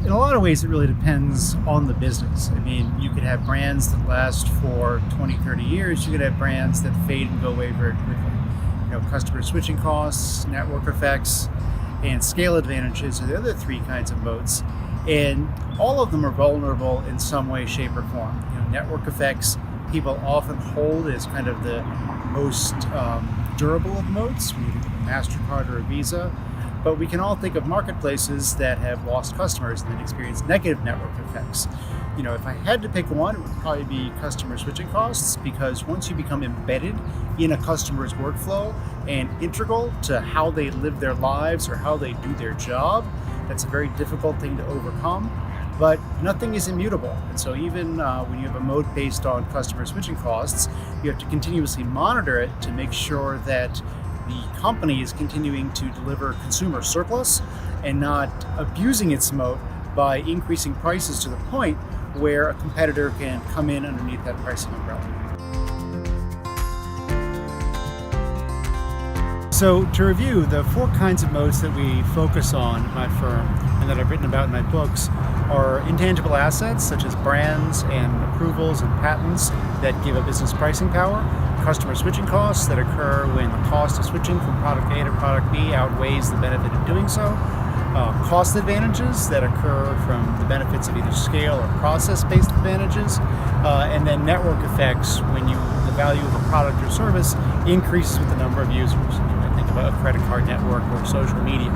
In a lot of ways, it really depends on the business. I mean, you could have brands that last for 20, 30 years. You could have brands that fade and go away very quickly. Customer switching costs, network effects, and scale advantages are the other three kinds of moats. And all of them are vulnerable in some way, shape, or form. Network effects people often hold as kind of the most durable of moats. When you think of a MasterCard or a Visa. But we can all think of marketplaces that have lost customers and then experienced negative network effects. If I had to pick one, it would probably be customer switching costs, because once you become embedded in a customer's workflow and integral to how they live their lives or how they do their job, that's a very difficult thing to overcome. But nothing is immutable. And so even when you have a moat based on customer switching costs, you have to continuously monitor it to make sure that the company is continuing to deliver consumer surplus and not abusing its moat by increasing prices to the point where a competitor can come in underneath that pricing umbrella. So to review, the four kinds of moats that we focus on at my firm and that I've written about in my books are intangible assets such as brands and approvals and patents that give a business pricing power, customer switching costs that occur when the cost of switching from product A to product B outweighs the benefit of doing so, cost advantages that occur from the benefits of either scale or process-based advantages, and then network effects when the value of a product or service increases with the number of users. I think about a credit card network or social media.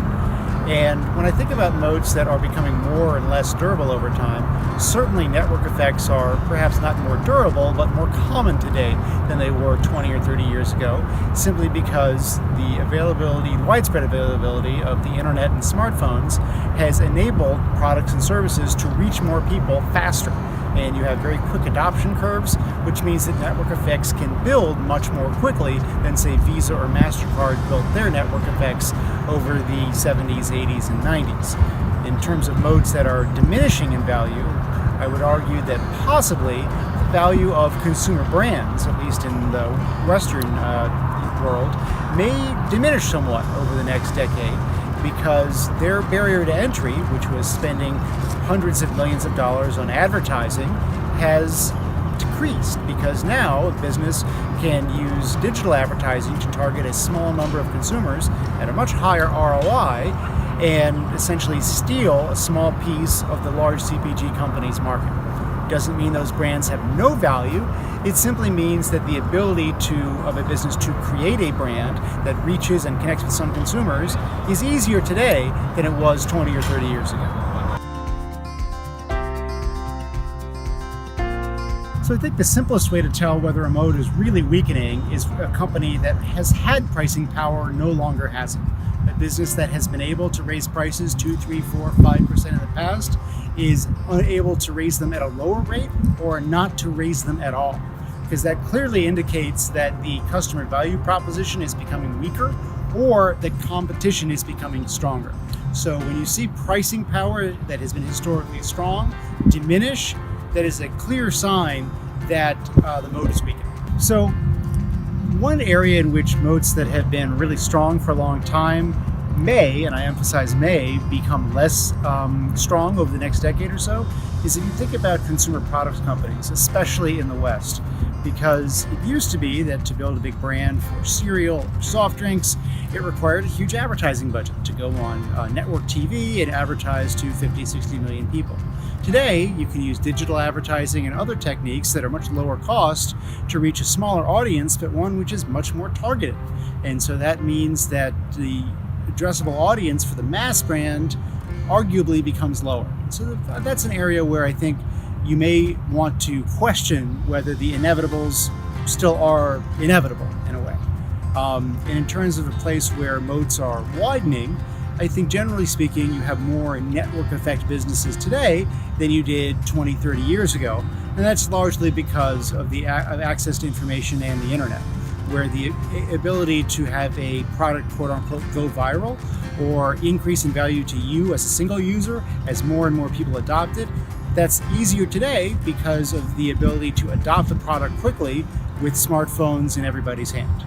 And when I think about moats that are becoming more and less durable over time, certainly network effects are perhaps not more durable, but more common today than they were 20 or 30 years ago, simply because the widespread availability of the internet and smartphones has enabled products and services to reach more people faster. And you have very quick adoption curves, which means that network effects can build much more quickly than, say, Visa or MasterCard built their network effects over the 70s, 80s, and 90s. In terms of moats that are diminishing in value, I would argue that possibly the value of consumer brands, at least in the Western world, may diminish somewhat over the next decade, because their barrier to entry, which was spending hundreds of millions of dollars on advertising, has decreased, because now a business can use digital advertising to target a small number of consumers at a much higher ROI and essentially steal a small piece of the large CPG company's market. Doesn't mean those brands have no value. It simply means that the ability of a business to create a brand that reaches and connects with some consumers is easier today than it was 20 or 30 years ago. So I think the simplest way to tell whether a moat is really weakening is a company that has had pricing power no longer has it. A business that has been able to raise prices 2, 3, 4, 5% in the past is unable to raise them at a lower rate or not to raise them at all, because that clearly indicates that the customer value proposition is becoming weaker or that competition is becoming stronger. So when you see pricing power that has been historically strong diminish, that is a clear sign that the moat is weakening. So one area in which moats that have been really strong for a long time may, and I emphasize may, become less strong over the next decade or so is if you think about consumer products companies, especially in the West. Because it used to be that to build a big brand for cereal or soft drinks, it required a huge advertising budget to go on network TV and advertise to 50, 60 million people. Today, you can use digital advertising and other techniques that are much lower cost to reach a smaller audience, but one which is much more targeted. And so that means that the addressable audience for the mass brand arguably becomes lower. So that's an area where I think you may want to question whether the inevitables still are inevitable in a way. And in terms of a place where moats are widening, I think generally speaking, you have more network effect businesses today than you did 20, 30 years ago. And that's largely because of the access to information and the internet, where the ability to have a product, quote unquote, go viral or increase in value to you as a single user as more and more people adopt it, that's easier today because of the ability to adopt the product quickly with smartphones in everybody's hand.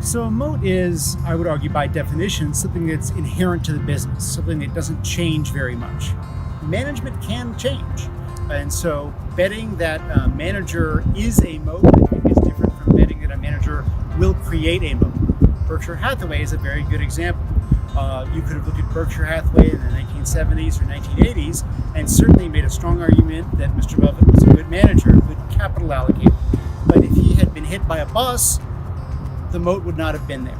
So a moat is, I would argue by definition, something that's inherent to the business, something that doesn't change very much. Management can change. And so betting that a manager is a moat, I think, is different from betting that a manager will create a moat. Berkshire Hathaway is a very good example. You could have looked at Berkshire Hathaway in the 1970s or 1980s and certainly made a strong argument that Mr. Buffett was a good manager, a good capital allocator. But if he had been hit by a bus, the moat would not have been there.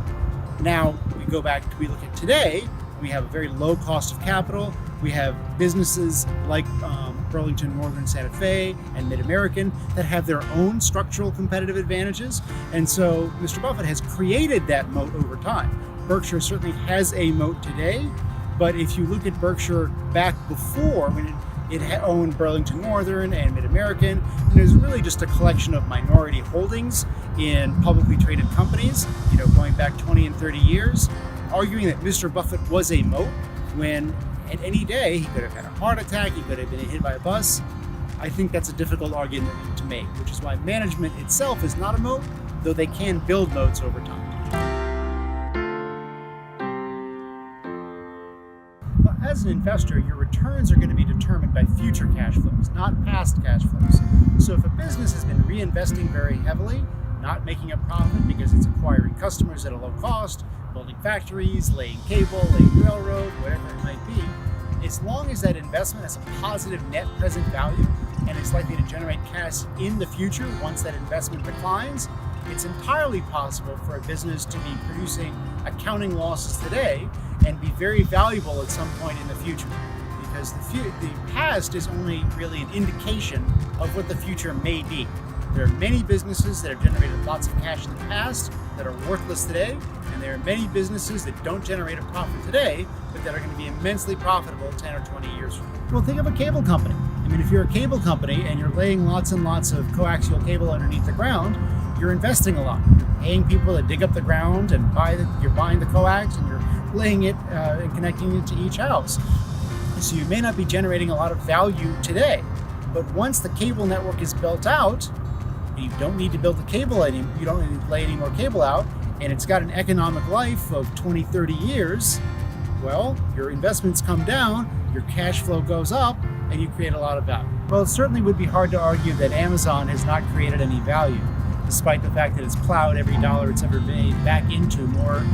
Now we look at today, we have a very low cost of capital. We have businesses like Burlington Northern Santa Fe and Mid-American that have their own structural competitive advantages. And so Mr. Buffett has created that moat over time. Berkshire certainly has a moat today, but if you look at Berkshire back before, when it owned Burlington Northern and Mid-American, and it was really just a collection of minority holdings in publicly traded companies, going back 20 and 30 years, arguing that Mr. Buffett was a moat when at any day he could have had a heart attack, he could have been hit by a bus. I think that's a difficult argument to make, which is why management itself is not a moat, though they can build moats over time. Well, as an investor, your returns are going to be determined by future cash flows, not past cash flows. So if a business has been reinvesting very heavily, not making a profit because it's acquiring customers at a low cost, building factories, laying cable, laying railroad, whatever it might be, as long as that investment has a positive net present value and is likely to generate cash in the future once that investment declines, it's entirely possible for a business to be producing accounting losses today and be very valuable at some point in the future. Because the past is only really an indication of what the future may be. There are many businesses that have generated lots of cash in the past that are worthless today, and there are many businesses that don't generate a profit today, but that are going to be immensely profitable 10 or 20 years from now. Well, think of a cable company. If you're a cable company and you're laying lots and lots of coaxial cable underneath the ground, you're investing a lot. You're paying people to dig up the ground and you're buying the coax and you're laying it and connecting it to each house. So you may not be generating a lot of value today, but once the cable network is built out, you don't need to build the cable anymore, you don't need to lay any more cable out, and it's got an economic life of 20, 30 years, well, your investments come down, your cash flow goes up, and you create a lot of value. Well, it certainly would be hard to argue that Amazon has not created any value, despite the fact that it's plowed every dollar it's ever made back into more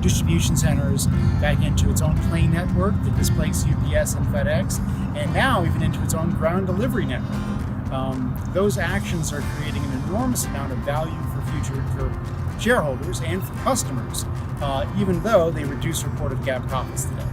distribution centers, back into its own plane network that displaced UPS and FedEx, and now even into its own ground delivery network. Those actions are creating an enormous amount of value for shareholders and for customers, even though they reduce reported GAAP profits today.